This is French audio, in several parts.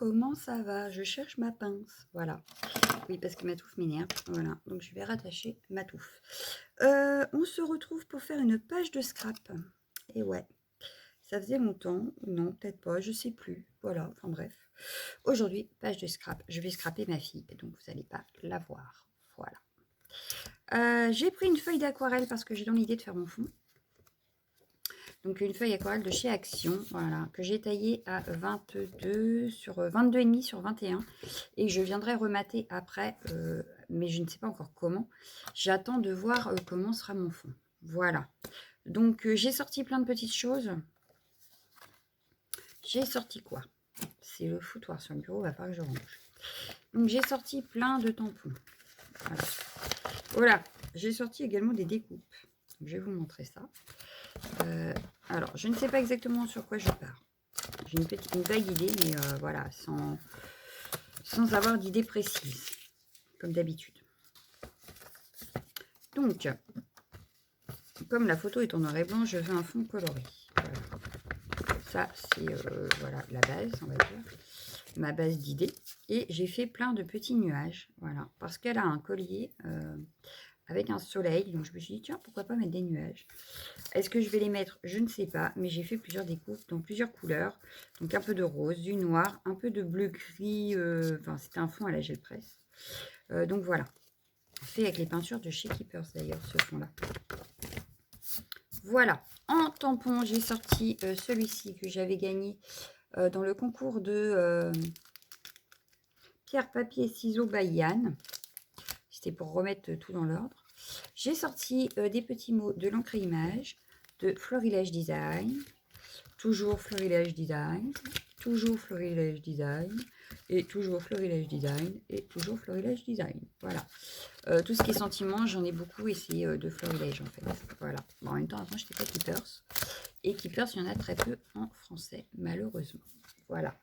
comment ça va? Je cherche ma pince, voilà. Oui, parce que ma touffe m'énerve, voilà. Donc je vais rattacher ma touffe. On se retrouve pour faire une page de scrap. Et ouais, ça faisait longtemps, non, peut-être pas, je sais plus. Voilà, enfin bref. Aujourd'hui, page de scrap. Je vais scraper ma fille, donc vous n'allez pas la voir. Voilà. J'ai pris une feuille d'aquarelle parce que j'ai dans l'idée de faire mon fond. Donc une feuille aquarelle de chez Action, voilà, que j'ai taillée à 22 sur 22,5 sur 21. Et je viendrai remater après, mais je ne sais pas encore comment. J'attends de voir comment sera mon fond. Voilà. Donc j'ai sorti plein de petites choses. J'ai sorti quoi? C'est le foutoir sur le bureau, il va falloir que je range. Donc j'ai sorti plein de tampons. Voilà. Voilà. J'ai sorti également des découpes. Donc, je vais vous montrer ça. Alors, je ne sais pas exactement sur quoi je pars. J'ai une vague idée, mais voilà, sans avoir d'idée précise, comme d'habitude. Donc, comme la photo est en noir et blanc, je veux un fond coloré. Voilà. Ça, c'est voilà, la base, on va dire, ma base d'idées. Et j'ai fait plein de petits nuages, voilà, parce qu'elle a un collier avec un soleil. Donc, je me suis dit, tiens, pourquoi pas mettre des nuages? Est-ce que je vais les mettre? Je ne sais pas, mais j'ai fait plusieurs découpes dans plusieurs couleurs. Donc, un peu de rose, du noir, un peu de bleu-gris. Enfin, c'était un fond à la gel presse. Donc, voilà. Fait avec les peintures de chez Keepers, d'ailleurs, ce fond-là. Voilà. En tampon, j'ai sorti celui-ci que j'avais gagné dans le concours de pierre, papier, ciseaux by Yann. C'était pour remettre tout dans l'ordre. J'ai sorti des petits mots de l'encre image, de Florilège Design, toujours Florilège Design, toujours Florilège Design, et toujours Florilège Design, et toujours Florilège Design. Voilà. Tout ce qui est sentiment, j'en ai beaucoup et c'est de Florilège en fait. Voilà. Bon, en même temps, avant, je n'étais pas Keepers. Et Keepers, il y en a très peu en français, malheureusement. Voilà.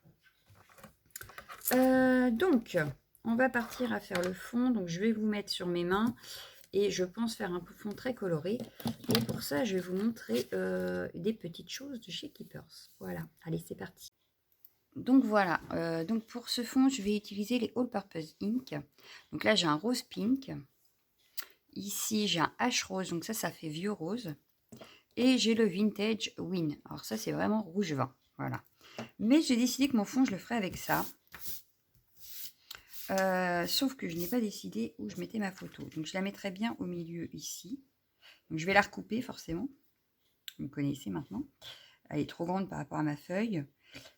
Donc, on va partir à faire le fond. Donc, je vais vous mettre sur mes mains. Et je pense faire un fond très coloré. Et pour ça, je vais vous montrer des petites choses de chez Keepers. Voilà. Allez, c'est parti. Donc voilà. Donc pour ce fond, je vais utiliser les All Purpose Ink. Donc là, j'ai un rose pink. Ici, j'ai un H rose. Donc ça fait vieux rose. Et j'ai le Vintage Win. Alors ça, c'est vraiment rouge vin. Voilà. Mais j'ai décidé que mon fond, je le ferai avec ça. Sauf que je n'ai pas décidé où je mettais ma photo. Donc je la mettrai bien au milieu ici. Donc je vais la recouper forcément. Vous me connaissez maintenant. Elle est trop grande par rapport à ma feuille.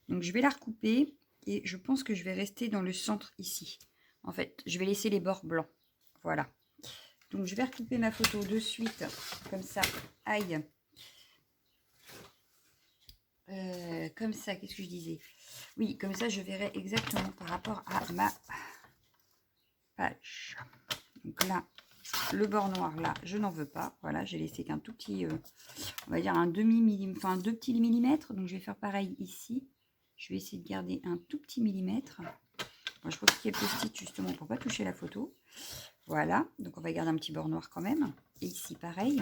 Donc je vais la recouper. Et je pense que je vais rester dans le centre ici. En fait, je vais laisser les bords blancs. Voilà. Donc je vais recouper ma photo de suite. Comme ça. Aïe. Comme ça, qu'est-ce que je disais? Oui, comme ça, je verrai exactement par rapport à ma page. Donc là, le bord noir, là, je n'en veux pas. Voilà, j'ai laissé qu'un tout petit, on va dire un demi-millimètre, enfin 2 petits millimètres. Donc, je vais faire pareil ici. Je vais essayer de garder un tout petit millimètre. Moi, je trouve qu'il y a post-it justement pour ne pas toucher la photo. Voilà, donc on va garder un petit bord noir quand même. Et ici, pareil,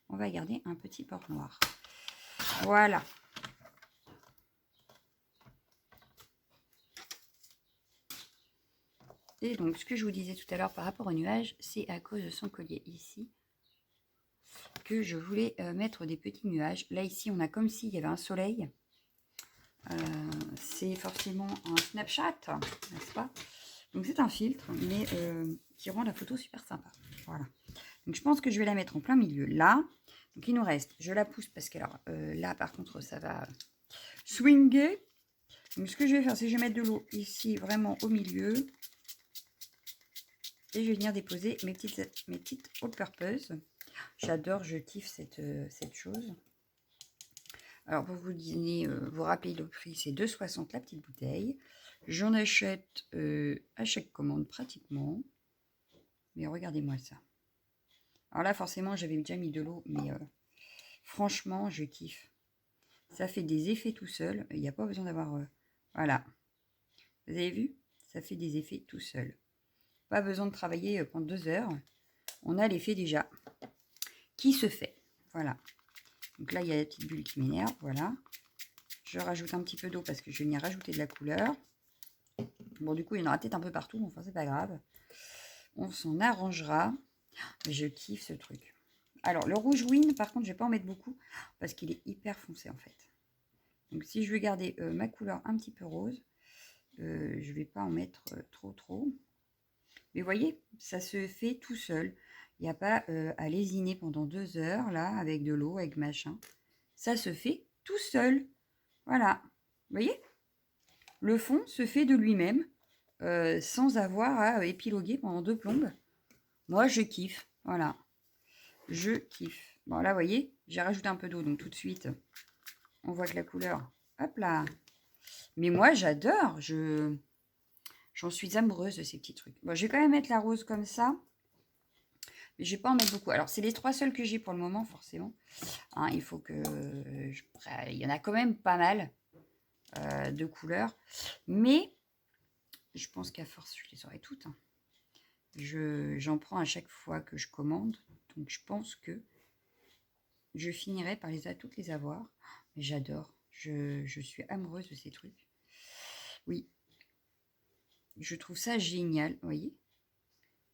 on va garder un petit bord noir. Voilà. Et donc, ce que je vous disais tout à l'heure par rapport au nuage, c'est à cause de son collier ici que je voulais mettre des petits nuages. Là, ici, on a comme s'il y avait un soleil. C'est forcément un Snapchat, n'est-ce pas? Donc, c'est un filtre, mais qui rend la photo super sympa. Voilà. Donc, je pense que je vais la mettre en plein milieu, là. Donc, il nous reste, je la pousse parce que alors, là, par contre, ça va swinger. Donc, ce que je vais faire, c'est que je vais mettre de l'eau ici, vraiment au milieu. Et je vais venir déposer mes petites all purpose. J'adore, je kiffe cette chose. Alors, pour vous donner, vous rappelez le prix, c'est 2,60 la petite bouteille. J'en achète à chaque commande pratiquement. Mais regardez-moi ça. Alors là, forcément, j'avais déjà mis de l'eau, mais franchement, je kiffe. Ça fait des effets tout seul. Il n'y a pas besoin d'avoir... voilà. Vous avez vu? Ça fait des effets tout seul. Pas besoin de travailler pendant 2 heures. On a l'effet déjà qui se fait. Voilà. Donc là, il y a la petite bulle qui m'énerve. Voilà. Je rajoute un petit peu d'eau parce que je vais venir rajouter de la couleur. Bon, du coup, il y en aura peut-être un peu partout, mais enfin, c'est pas grave. On s'en arrangera. Je kiffe ce truc. Alors, le rouge Win, par contre, je vais pas en mettre beaucoup parce qu'il est hyper foncé, en fait. Donc, si je veux garder ma couleur un petit peu rose, je vais pas en mettre trop. Mais vous voyez, ça se fait tout seul. Il n'y a pas à lésiner pendant 2 heures, là, avec de l'eau, avec machin. Ça se fait tout seul. Voilà. Vous voyez? Le fond se fait de lui-même, sans avoir à épiloguer pendant 2 plombes. Moi, je kiffe. Voilà. Je kiffe. Bon, là, vous voyez, j'ai rajouté un peu d'eau, donc tout de suite, on voit que la couleur... Hop là. Mais moi, j'adore. J'en suis amoureuse de ces petits trucs. Bon, je vais quand même mettre la rose comme ça. Mais je vais pas en mettre beaucoup. Alors, c'est les 3 seuls que j'ai pour le moment, forcément. Hein, il faut que... il y en a quand même pas mal de couleurs. Mais je pense qu'à force, je les aurai toutes. Hein. J'en prends à chaque fois que je commande. Donc, je pense que je finirai par toutes les avoir. Mais j'adore. Je suis amoureuse de ces trucs. Oui. Je trouve ça génial. Vous voyez?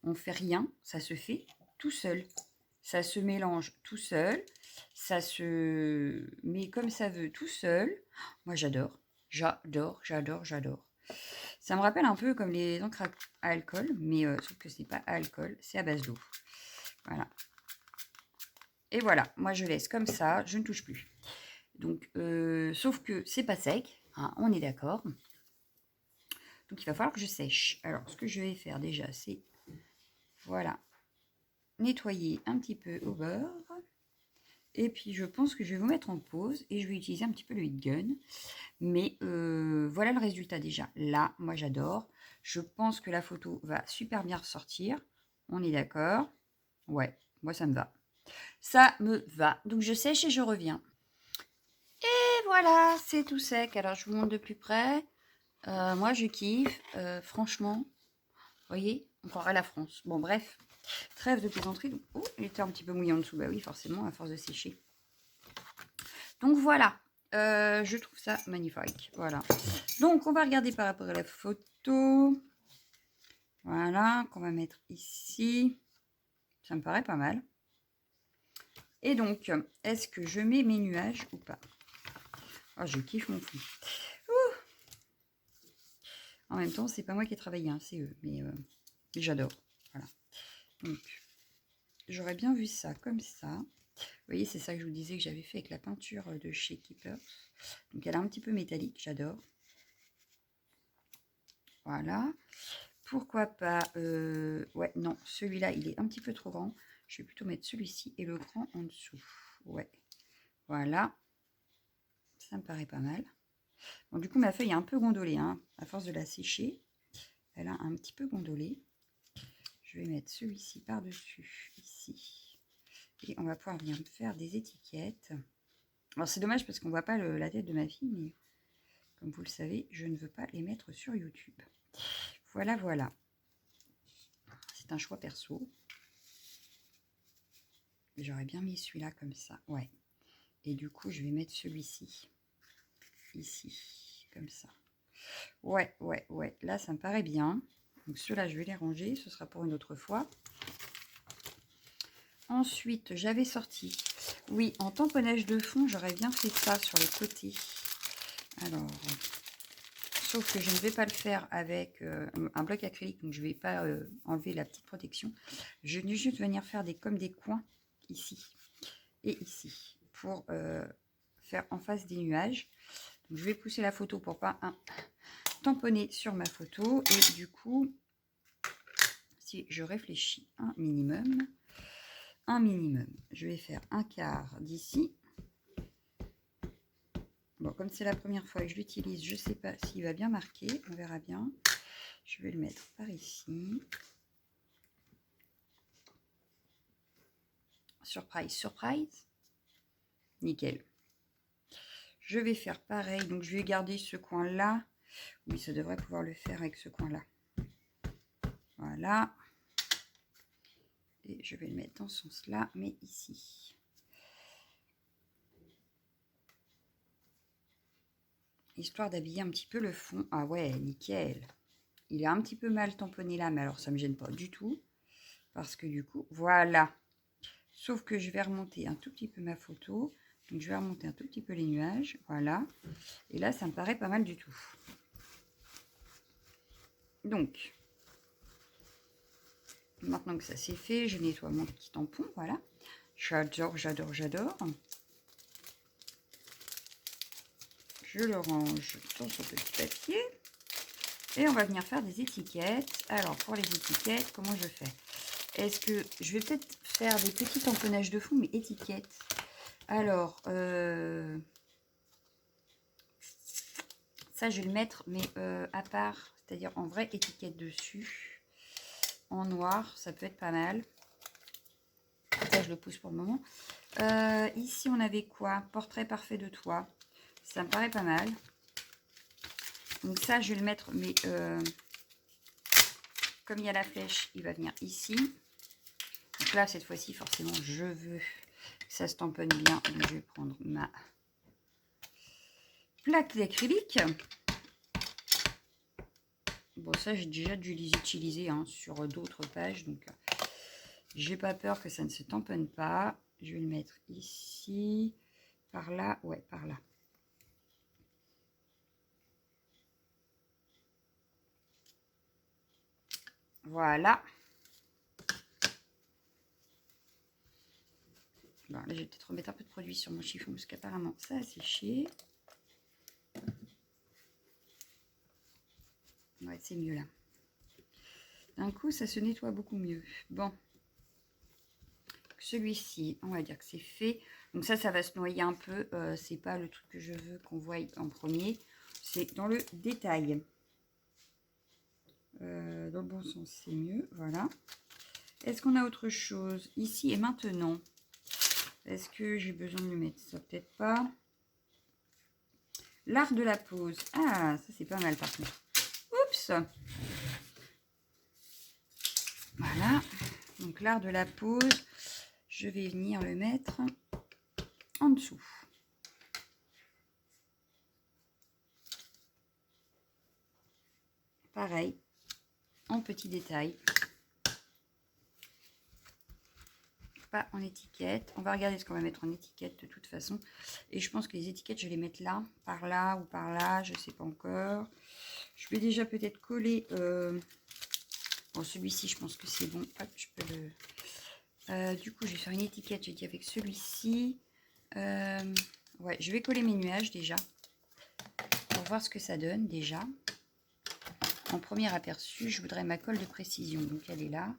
On fait rien. Ça se fait tout seul. Ça se mélange tout seul. Ça se met comme ça veut tout seul. Moi, j'adore. J'adore. Ça me rappelle un peu comme les encres à alcool, mais sauf que c'est pas à alcool, c'est à base d'eau. Voilà. Et voilà, moi je laisse comme ça, je ne touche plus. Donc, sauf que c'est pas sec, hein, on est d'accord. Donc il va falloir que je sèche. Alors, ce que je vais faire déjà, c'est, voilà, nettoyer un petit peu au beurre. Et puis je pense que je vais vous mettre en pause et je vais utiliser un petit peu le heat gun. Mais voilà le résultat déjà. Là, moi j'adore. Je pense que la photo va super bien ressortir. On est d'accord? Ouais, moi ça me va. Ça me va. Donc je sèche et je reviens. Et voilà, c'est tout sec. Alors je vous montre de plus près. Moi je kiffe. Franchement, vous voyez, on croirait la France. Bon bref, trêve de plaisanterie. Donc, oh, il était un petit peu mouillé en dessous. Bah oui, forcément, à force de sécher. Donc voilà, je trouve ça magnifique. Voilà. Donc on va regarder par rapport à la photo. Voilà, qu'on va mettre ici. Ça me paraît pas mal. Et donc, est-ce que je mets mes nuages ou pas? Oh, je kiffe mon fond. En même temps, c'est pas moi qui ai travaillé, hein, c'est eux. Mais j'adore. Voilà. Donc, j'aurais bien vu ça comme ça. Vous voyez, c'est ça que je vous disais que j'avais fait avec la peinture de chez Keeper. Donc, elle est un petit peu métallique, j'adore. Voilà. Pourquoi pas... ouais, non, celui-là, il est un petit peu trop grand. Je vais plutôt mettre celui-ci et le grand en dessous. Ouais. Voilà. Ça me paraît pas mal. Bon, du coup, ma feuille est un peu gondolée. Hein. À force de la sécher, elle a un petit peu gondolé. Je vais mettre celui-ci par-dessus, ici. Et on va pouvoir bien faire des étiquettes. Alors, c'est dommage parce qu'on ne voit pas la tête de ma fille, mais comme vous le savez, je ne veux pas les mettre sur YouTube. Voilà, voilà. C'est un choix perso. J'aurais bien mis celui-là comme ça. Ouais. Et du coup, je vais mettre celui-ci. Ici. Comme ça. Ouais. Là, ça me paraît bien. Donc, ceux-là, je vais les ranger. Ce sera pour une autre fois. Ensuite, j'avais sorti... Oui, en tamponnage de fond, j'aurais bien fait ça sur les côtés. Alors... Sauf que je ne vais pas le faire avec un bloc acrylique, donc je ne vais pas enlever la petite protection. Je vais juste venir faire comme des coins ici et ici pour faire en face des nuages. Donc, je vais pousser la photo pour pas tamponner sur ma photo. Et du coup, si je réfléchis un minimum, je vais faire un quart d'ici. Bon, comme c'est la première fois que je l'utilise, je ne sais pas s'il va bien marquer. On verra bien. Je vais le mettre par ici. Surprise, surprise. Nickel. Je vais faire pareil. Donc, je vais garder ce coin-là. Oui, ça devrait pouvoir le faire avec ce coin-là. Voilà. Et je vais le mettre dans ce sens-là, mais ici. Histoire d'habiller un petit peu le fond. Ah ouais, nickel. Il est un petit peu mal tamponné là, mais alors ça ne me gêne pas du tout. Parce que du coup, voilà. Sauf que je vais remonter un tout petit peu ma photo. Donc je vais remonter un tout petit peu les nuages. Voilà. Et là, ça me paraît pas mal du tout. Donc, maintenant que ça c'est fait, je nettoie mon petit tampon. Voilà. J'adore, j'adore, j'adore. Je le range dans son petit papier. Et on va venir faire des étiquettes. Alors, pour les étiquettes, comment je fais? Est-ce que je vais peut-être faire des petits tamponnages de fond, mais étiquettes. Alors, ça, je vais le mettre, mais à part, c'est-à-dire en vraie étiquette dessus. En noir, ça peut être pas mal. Ça, je le pousse pour le moment. Ici, on avait quoi? Portrait parfait de toi. Ça me paraît pas mal. Donc ça, je vais le mettre, mais comme il y a la flèche, il va venir ici. Donc là, cette fois-ci, forcément, je veux que ça se tamponne bien. Donc je vais prendre ma plaque d'acrylique. Bon, ça, j'ai déjà dû les utiliser sur d'autres pages. Donc, j'ai pas peur que ça ne se tamponne pas. Je vais le mettre ici. Par là. Ouais, par là. Voilà. Bon, là, je vais peut-être remettre un peu de produit sur mon chiffon parce qu'apparemment, ça a séché. Ouais, c'est mieux là. D'un coup, ça se nettoie beaucoup mieux. Bon. Celui-ci, on va dire que c'est fait. Donc ça va se noyer un peu. C'est pas le truc que je veux qu'on voie en premier. C'est dans le détail. Dans le bon sens, c'est mieux. Voilà. Est-ce qu'on a autre chose? Ici et maintenant. Est-ce que j'ai besoin de le mettre? Ça, peut-être pas. L'art de la pose. Ah, ça, c'est pas mal par contre. Oups! Voilà. Donc, l'art de la pose, je vais venir le mettre en dessous. Pareil, en petit détail. Pas en étiquette. On va regarder ce qu'on va mettre en étiquette de toute façon. Et je pense que les étiquettes, je vais les mettre là ou par là. Je ne sais pas encore. Je vais déjà peut-être coller... Bon, celui-ci, je pense que c'est bon. Hop, je peux le... du coup, je vais faire une étiquette, j'ai dit, avec celui-ci. Ouais, je vais coller mes nuages déjà. Pour voir ce que ça donne déjà. En premier aperçu, je voudrais ma colle de précision. Donc, elle est là.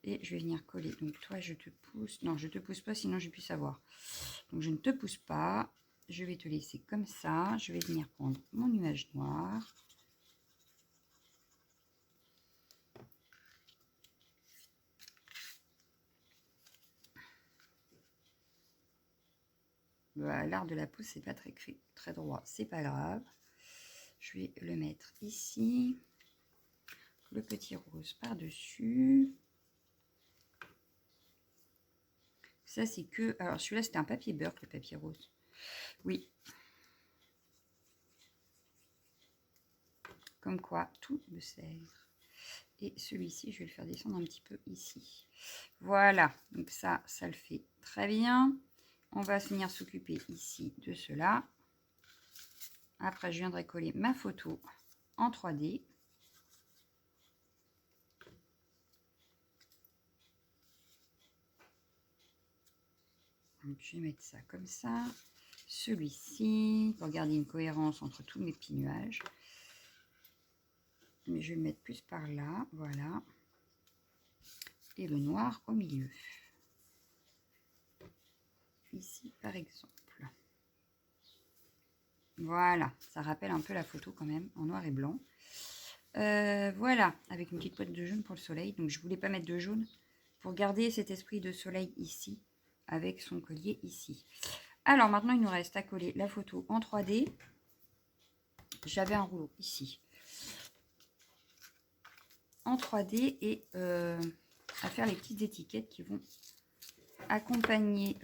Et je vais venir coller. Donc, toi, je te pousse. Non, je ne te pousse pas, sinon je puisse savoir. Donc, je ne te pousse pas. Je vais te laisser comme ça. Je vais venir prendre mon nuage noir. L'art de la pose, c'est pas très droit. C'est pas grave. Je vais le mettre ici. Le petit rose par-dessus. Ça, c'est que... Alors, celui-là, c'était un papier beurre, le papier rose. Oui. Comme quoi, tout me sert. Et celui-ci, je vais le faire descendre un petit peu ici. Voilà. Donc ça le fait très bien. On va venir s'occuper ici de cela. Après, je viendrai coller ma photo en 3D. Donc, je vais mettre ça comme ça. Celui-ci, pour garder une cohérence entre tous mes petits nuages. Mais je vais le mettre plus par là, voilà. Et le noir au milieu. Ici, par exemple. Voilà, ça rappelle un peu la photo quand même, en noir et blanc. Voilà, avec une petite pointe de jaune pour le soleil. Donc, je ne voulais pas mettre de jaune pour garder cet esprit de soleil ici, avec son collier ici. Alors, maintenant, il nous reste à coller la photo en 3D. J'avais un rouleau ici. En 3D et à faire les petites étiquettes qui vont accompagner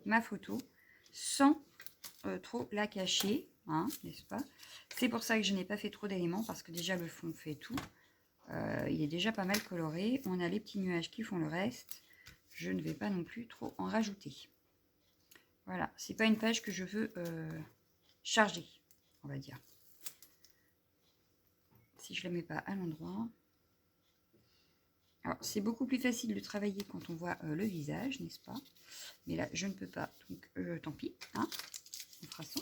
ma photo sans trop la cacher. hein, n'est-ce pas? C'est pour ça que je n'ai pas fait trop d'éléments, parce que déjà le fond fait tout. Il est déjà pas mal coloré. On a les petits nuages qui font le reste. Je ne vais pas non plus trop en rajouter. Voilà, c'est pas une page que je veux charger, on va dire. Si je ne la mets pas à l'endroit. Alors, c'est beaucoup plus facile de travailler quand on voit le visage, n'est-ce pas? Mais là, je ne peux pas, donc tant pis, hein, on fera ça.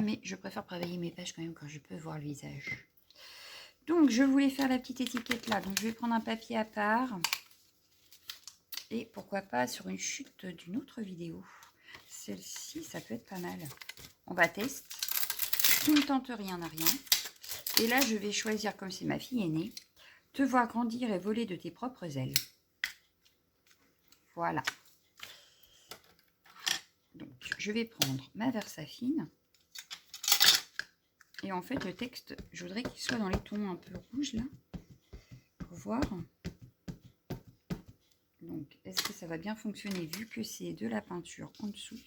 Mais je préfère travailler mes pages quand même quand je peux voir le visage. Donc, je voulais faire la petite étiquette là. Donc, je vais prendre un papier à part. Et pourquoi pas sur une chute d'une autre vidéo. Celle-ci, ça peut être pas mal. On va tester. Qui ne tente rien n'a rien. Et là, je vais choisir, comme c'est ma fille aînée, te voir grandir et voler de tes propres ailes. Voilà. Donc, je vais prendre ma Versafine. Et en fait, le texte, je voudrais qu'il soit dans les tons un peu rouges, là. Pour voir. Donc, est-ce que ça va bien fonctionner vu que c'est de la peinture en dessous?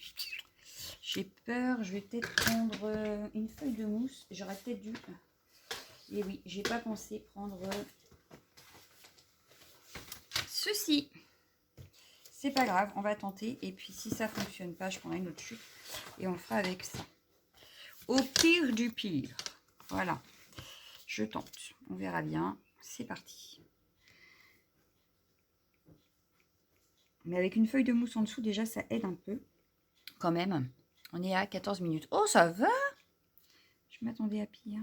J'ai peur. Je vais peut-être prendre une feuille de mousse. J'aurais peut-être dû... Et oui, j'ai pas pensé prendre ceci. C'est pas grave, on va tenter. Et puis, si ça fonctionne pas, je prendrai une autre chute. Et on le fera avec ça. Au pire du pire. Voilà. Je tente. On verra bien. C'est parti. Mais avec une feuille de mousse en dessous, déjà, ça aide un peu. Quand même. On est à 14 minutes. Oh, ça va! Je m'attendais à pire.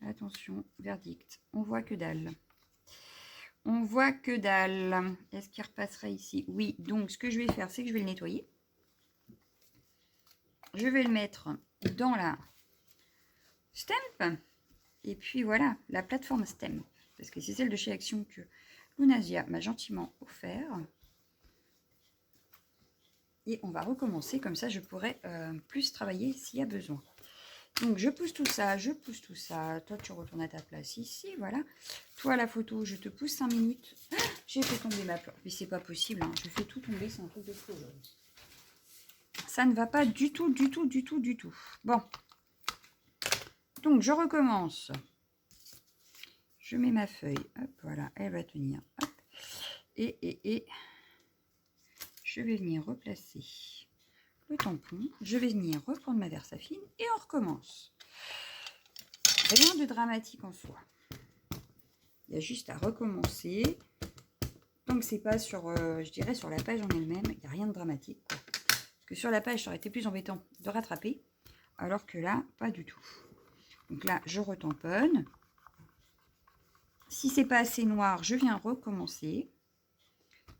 Attention, verdict. On voit que dalle. On voit que dalle. Est-ce qu'il repassera ici? Oui. Donc, ce que je vais faire, c'est que je vais le nettoyer. Je vais le mettre dans la Stamp. Et puis voilà, la plateforme Stamp. Parce que c'est celle de chez Action que Lunasia m'a gentiment offert. Et on va recommencer, comme ça je pourrai plus travailler s'il y a besoin. Donc je pousse tout ça, je pousse tout ça. Toi tu retournes à ta place ici, voilà. Toi la photo, je te pousse 5 minutes. Ah, j'ai fait tomber ma plante. Mais c'est pas possible, hein. Je fais tout tomber, c'est un truc de fou. Ça ne va pas du tout, du tout, du tout, du tout. Bon. Donc je recommence. Je mets ma feuille, hop, voilà, elle va tenir. Hop. Et je vais venir replacer le tampon. Je vais venir reprendre ma Versafine et on recommence. Rien de dramatique en soi. Il y a juste à recommencer. Donc c'est pas sur, je dirais, sur la page en elle-même, il n'y a rien de dramatique, quoi. Parce que sur la page, ça aurait été plus embêtant de rattraper, alors que là, pas du tout. Donc là, je retamponne. Si c'est pas assez noir, je viens recommencer.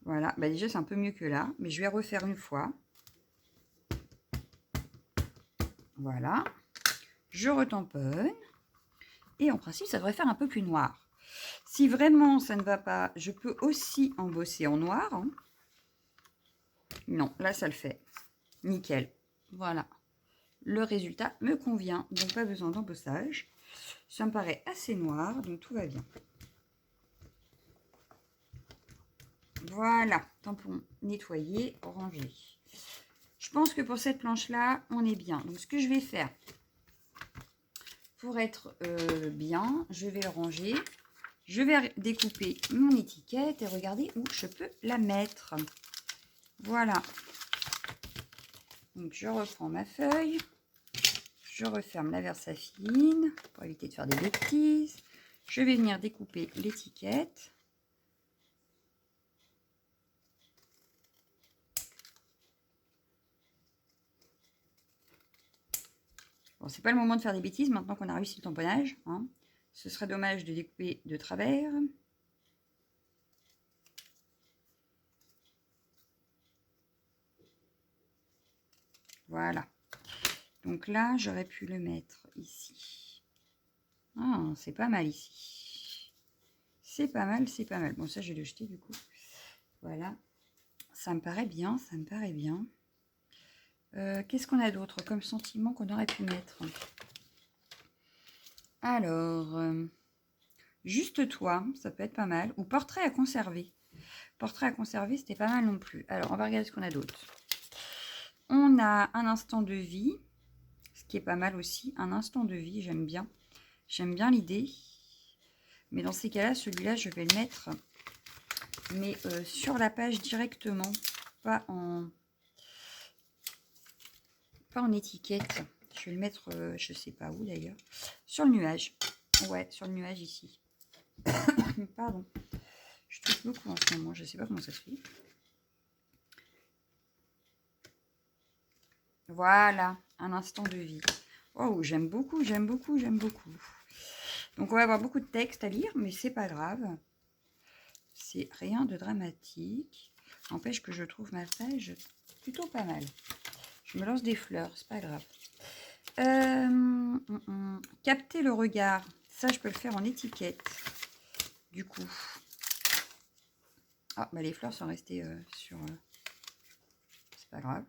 Voilà, bah déjà c'est un peu mieux que là, mais je vais refaire une fois. Voilà, je retamponne. Et en principe, ça devrait faire un peu plus noir. Si vraiment ça ne va pas, je peux aussi embosser en noir. Hein. Non, là ça le fait. Nickel. Voilà. Le résultat me convient, donc pas besoin d'embossage. Ça me paraît assez noir, donc tout va bien. Voilà, tampon nettoyé, rangé. Je pense que pour cette planche-là, on est bien. Donc, ce que je vais faire, pour être bien, je vais le ranger. Je vais découper mon étiquette et regarder où je peux la mettre. Voilà. Donc, je reprends ma feuille. Je referme la Versafine pour éviter de faire des bêtises. Je vais venir découper l'étiquette. Bon, c'est pas le moment de faire des bêtises maintenant qu'on a réussi le tamponnage. Hein. Ce serait dommage de découper de travers. Voilà. Donc là, j'aurais pu le mettre ici. Ah, c'est pas mal ici. C'est pas mal, c'est pas mal. Bon, ça, je vais le jeter du coup. Voilà. Ça me paraît bien, ça me paraît bien. Qu'est-ce qu'on a d'autre comme sentiment qu'on aurait pu mettre? Alors, juste toi, ça peut être pas mal. Ou portrait à conserver. Portrait à conserver, c'était pas mal non plus. Alors, on va regarder ce qu'on a d'autre. On a un instant de vie, ce qui est pas mal aussi. Un instant de vie, j'aime bien. J'aime bien l'idée. Mais dans ces cas-là, celui-là, je vais le mettre sur la page directement, pas en étiquette. Je vais le mettre, je sais pas où d'ailleurs, sur le nuage. Ouais, sur le nuage ici. Pardon. Je touche beaucoup en ce moment, je sais pas comment ça se fait. Voilà, un instant de vie. Oh, j'aime beaucoup, j'aime beaucoup, j'aime beaucoup. Donc on va avoir beaucoup de texte à lire, mais c'est pas grave. C'est rien de dramatique. N'empêche que je trouve ma page plutôt pas mal. Je me lance des fleurs, c'est pas grave. Capter le regard. Ça, je peux le faire en étiquette. Du coup. Ah, bah les fleurs sont restées sur... c'est pas grave.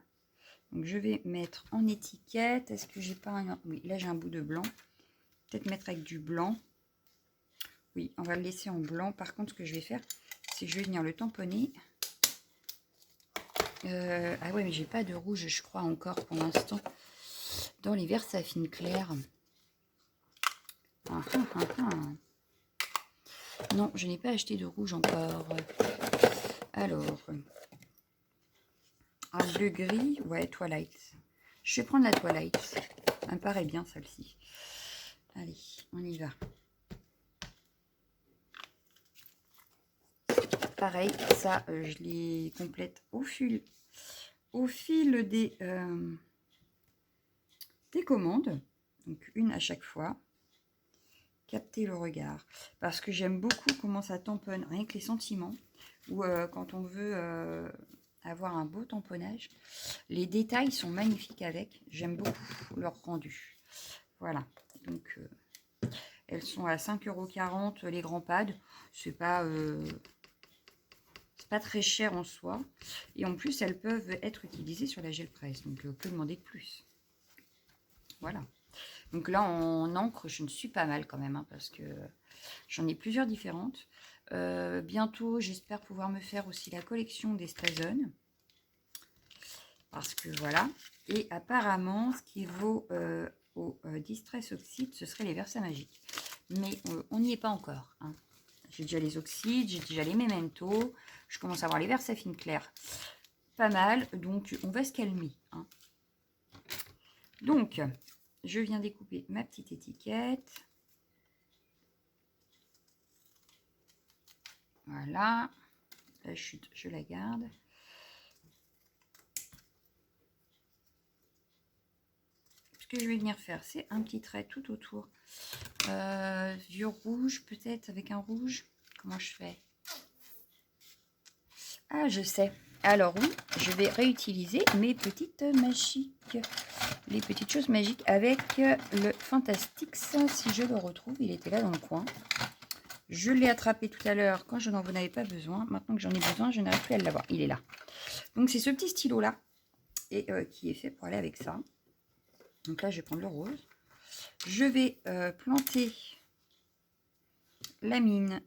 Donc, je vais mettre en étiquette. Est-ce que j'ai pas un... Oui, là, j'ai un bout de blanc. Peut-être mettre avec du blanc. Oui, on va le laisser en blanc. Par contre, ce que je vais faire, c'est que je vais venir le tamponner. Ah ouais, mais j'ai pas de rouge, je crois, encore pour l'instant. Dans les Versafine clairs. Non, je n'ai pas acheté de rouge encore. Alors, un bleu gris, ouais, Twilight. Je vais prendre la Twilight. Elle me paraît bien celle-ci. Allez, on y va. Pareil, ça, je les complète au fil des commandes. Donc, une à chaque fois. Capter le regard. Parce que j'aime beaucoup comment ça tamponne, rien que les sentiments. Ou quand on veut avoir un beau tamponnage. Les détails sont magnifiques avec. J'aime beaucoup leur rendu. Voilà. Donc, elles sont à 5,40 € les grands pads. C'est pas très cher en soi. Et en plus, elles peuvent être utilisées sur la gel presse. Donc, que demander de plus? Voilà. Donc là, en encre, je ne suis pas mal quand même. Hein, parce que j'en ai plusieurs différentes. Bientôt, j'espère pouvoir me faire aussi la collection des Stazone. Parce que voilà. Et apparemment, ce qui vaut au Distress Oxyde, ce serait les Versamagiques. Mais on n'y est pas encore. Hein. J'ai déjà les oxydes, j'ai déjà les Memento. Je commence à avoir les Versafine clairs. Pas mal. Donc, on va se calmer. Hein. Donc, je viens découper ma petite étiquette. Voilà. La chute, je la garde. Ce que je vais venir faire, c'est un petit trait tout autour. Du rouge, peut-être, avec un rouge. Comment je fais? Ah, je sais. Alors oui, je vais réutiliser mes petites magiques. Les petites choses magiques avec le Fantastix. Si je le retrouve, il était là dans le coin. Je l'ai attrapé tout à l'heure quand je n'en avais pas besoin. Maintenant que j'en ai besoin, je n'arrive plus à l'avoir. Il est là. Donc c'est ce petit stylo-là et qui est fait pour aller avec ça. Donc là, je vais prendre le rose. Je vais planter la mine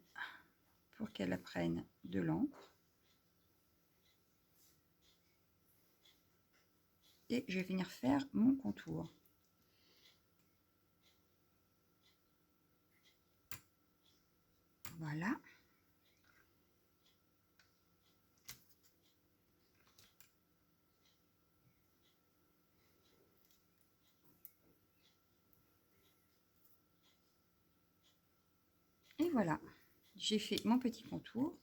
pour qu'elle prenne de l'encre. Et je vais venir faire mon contour. Voilà. Et voilà. J'ai fait mon petit contour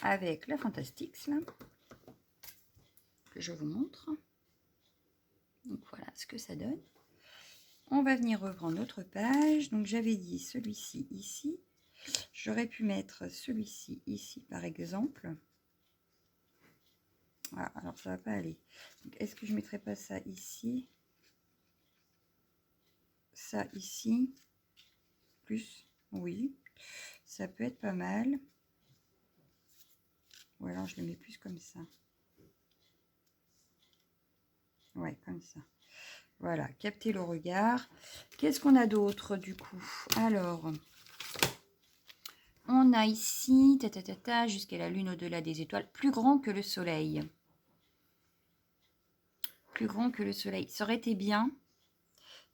avec la Fantastix, là, que je vous montre. Donc voilà ce que ça donne. On va venir reprendre notre page. Donc j'avais dit celui-ci ici. J'aurais pu mettre celui-ci ici par exemple. Ah, alors ça va pas aller. Est-ce que je mettrais pas ça ici? Ça ici? Plus? Oui. Ça peut être pas mal. Ou alors je le mets plus comme ça. Ouais, comme ça. Voilà, capter le regard. Qu'est-ce qu'on a d'autre du coup? Alors, on a ici, jusqu'à la lune au-delà des étoiles, plus grand que le soleil. plus grand que le soleil. Ça aurait été bien,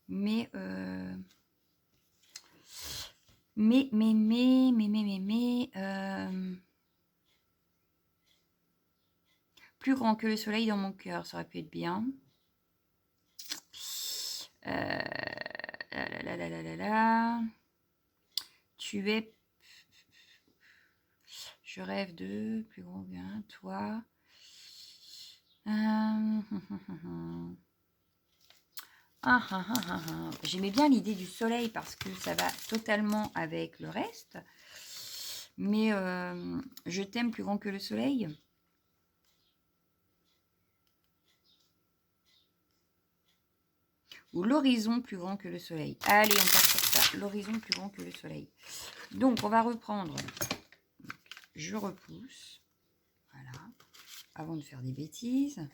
mais plus grand que le soleil dans mon cœur, ça aurait pu être bien. Tu es... Je rêve de plus grand que toi. J'aimais bien l'idée du soleil parce que ça va totalement avec le reste. Mais je t'aime plus grand que le soleil. Ou l'horizon plus grand que le soleil. Allez, on part sur ça. L'horizon plus grand que le soleil. Donc, on va reprendre. Je repousse. Voilà. Avant de faire des bêtises.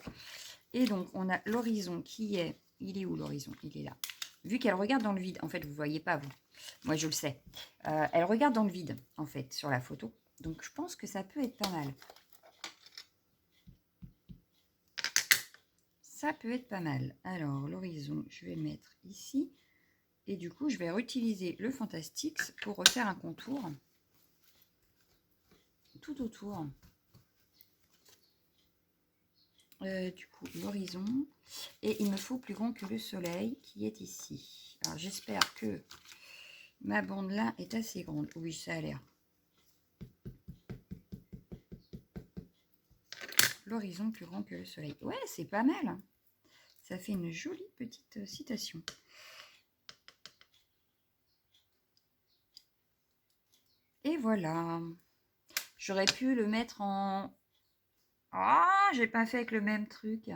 Et donc, on a l'horizon qui est... Il est où l'horizon? Il est là. Vu qu'elle regarde dans le vide. En fait, vous ne voyez pas, vous. Moi, je le sais. Elle regarde dans le vide, en fait, sur la photo. Donc, je pense que ça peut être pas mal. Ça peut être pas mal. Alors, l'horizon, je vais le mettre ici. Et du coup, je vais réutiliser le Fantastix pour refaire un contour tout autour. Du coup, l'horizon. Et il me faut plus grand que le soleil qui est ici. Alors, j'espère que ma bande là est assez grande. Oui, ça a l'air. L'horizon plus grand que le soleil. Ouais, c'est pas mal. Hein. Ça fait une jolie petite citation. Et voilà. J'aurais pu le mettre en... Ah, j'ai pas fait avec le même truc.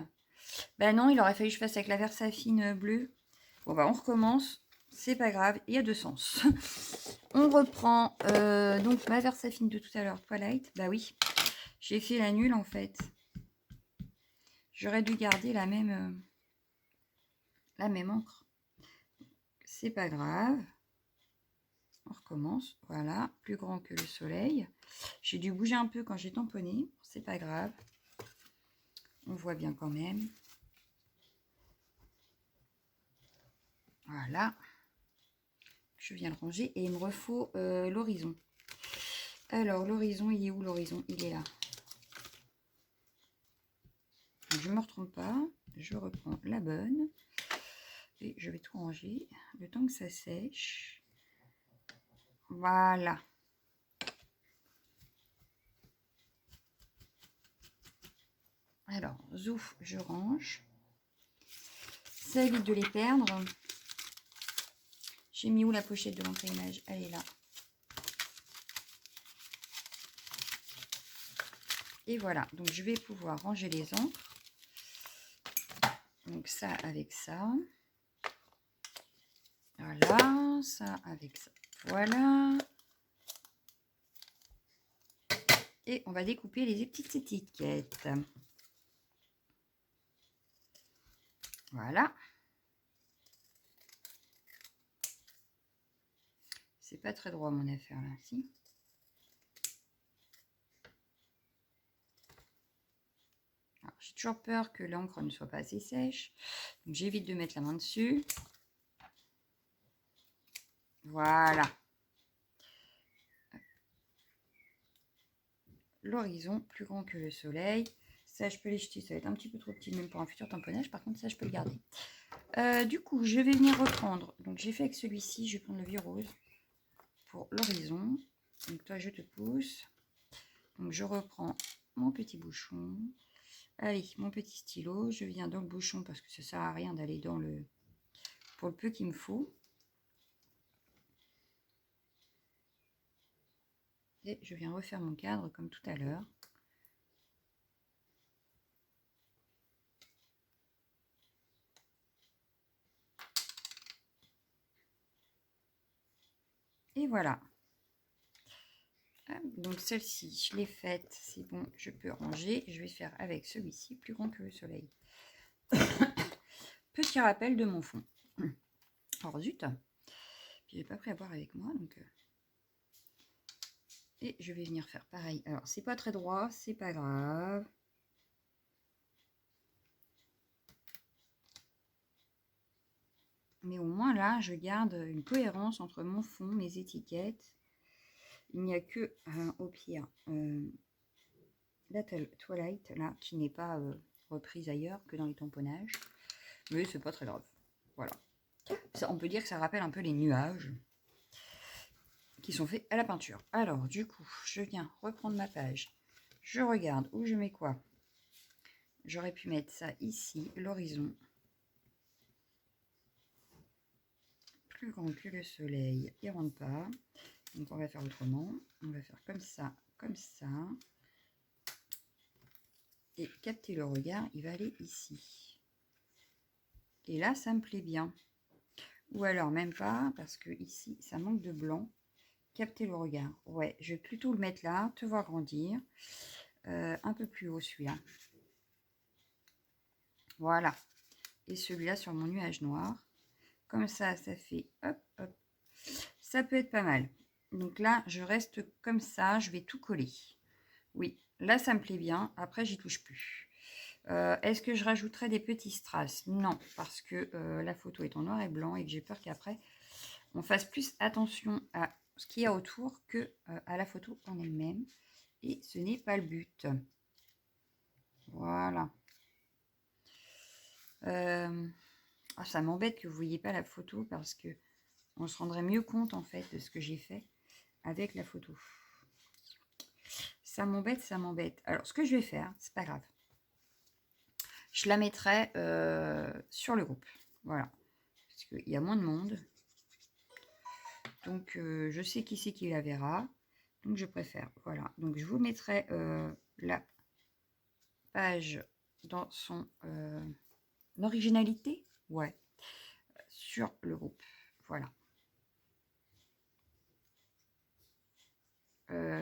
Ben non, il aurait fallu que je fasse avec la Versafine bleue. Bon, bah on recommence. C'est pas grave, il y a deux sens. On reprend donc ma Versafine de tout à l'heure, Twilight. Bah oui, j'ai fait la nulle en fait. J'aurais dû garder la même encre. C'est pas grave. On recommence. Voilà, plus grand que le soleil. J'ai dû bouger un peu quand j'ai tamponné. C'est pas grave. On voit bien quand même. Voilà. Je viens le ranger et il me refaut l'horizon. Alors, l'horizon, il est où l'horizon? Il est là. Je ne me retrompe pas. Je reprends la bonne. Et je vais tout ranger le temps que ça sèche. Voilà. Alors, zouf, je range. Ça évite de les perdre. J'ai mis où la pochette de l'entraînage? Elle est là. Et voilà. Donc, je vais pouvoir ranger les encres. Donc, ça avec ça. Voilà. Ça avec ça. Voilà. Et on va découper les petites étiquettes. Voilà. C'est pas très droit mon affaire là, si. J'ai toujours peur que l'encre ne soit pas assez sèche. Donc j'évite de mettre la main dessus. Voilà. L'horizon, plus grand que le soleil. Ça, je peux les jeter. Ça va être un petit peu trop petit, même pour un futur tamponnage. Par contre, ça, je peux le garder. Du coup, je vais venir reprendre. Donc, j'ai fait avec celui-ci. Je vais prendre le vieux rose pour l'horizon. Donc, toi, je te pousse. Donc, je reprends mon petit bouchon. Allez, mon petit stylo. Je viens dans le bouchon parce que ça ne sert à rien d'aller dans le... Pour le peu qu'il me faut. Et je viens refaire mon cadre comme tout à l'heure. Et voilà. Donc celle-ci, je l'ai faite. C'est bon, je peux ranger. Je vais faire avec celui-ci, plus grand que le soleil. Petit rappel de mon fond. Alors zut. Puis j'ai pas pris à boire avec moi. Donc, et je vais venir faire pareil. Alors c'est pas très droit, c'est pas grave. Mais au moins, là, je garde une cohérence entre mon fond, mes étiquettes. Il n'y a que, au pire, la Twilight, là, qui n'est pas reprise ailleurs que dans les tamponnages. Mais c'est pas très grave. Voilà. Ça, on peut dire que ça rappelle un peu les nuages qui sont faits à la peinture. Alors, du coup, je viens reprendre ma page. Je regarde où je mets quoi. J'aurais pu mettre ça ici, l'horizon. Plus grand que le soleil, il ne rentre pas. Donc, on va faire autrement. On va faire comme ça, comme ça. Et capter le regard, il va aller ici. Et là, ça me plaît bien. Ou alors, même pas, parce que ici, ça manque de blanc. Capter le regard. Ouais, je vais plutôt le mettre là, te voir grandir. Un peu plus haut, celui-là. Voilà. Et celui-là sur mon nuage noir. Comme ça, ça fait hop, hop. Ça peut être pas mal. Donc là, je reste comme ça. Je vais tout coller. Oui, là, ça me plaît bien. Après, j'y touche plus. Est-ce que je rajouterai des petits strass? Non, parce que la photo est en noir et blanc et que j'ai peur qu'après, on fasse plus attention à ce qu'il y a autour que à la photo en elle-même. Et ce n'est pas le but. Voilà. Ça m'embête que vous ne voyez pas la photo parce que on se rendrait mieux compte en fait de ce que j'ai fait avec la photo. Ça m'embête, ça m'embête. Alors, ce que je vais faire, c'est pas grave. Je la mettrai sur le groupe. Voilà. Parce qu'il y a moins de monde. Donc, je sais qui c'est qui la verra. Donc, je préfère. Voilà. Donc, je vous mettrai la page dans son originalité. Ouais. Sur le groupe. Voilà.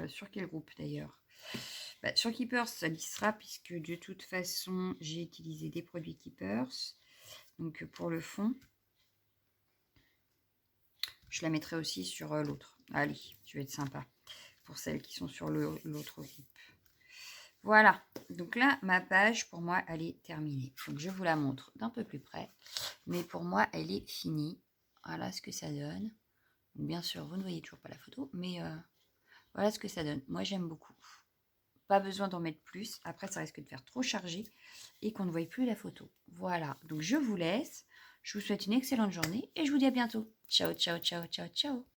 Sur quel groupe d'ailleurs? Sur Keepers, ça lissera puisque de toute façon, j'ai utilisé des produits Keepers. Donc, pour le fond, je la mettrai aussi sur l'autre. Allez, je vais être sympa pour celles qui sont sur l'autre groupe. Voilà. Donc là, ma page, pour moi, elle est terminée. Donc, je vous la montre d'un peu plus près. Mais pour moi, elle est finie. Voilà ce que ça donne. Donc, bien sûr, vous ne voyez toujours pas la photo, mais voilà ce que ça donne. Moi, j'aime beaucoup. Pas besoin d'en mettre plus. Après, ça risque de faire trop chargé et qu'on ne voie plus la photo. Voilà. Donc, je vous laisse. Je vous souhaite une excellente journée et je vous dis à bientôt. Ciao, ciao, ciao, ciao, ciao.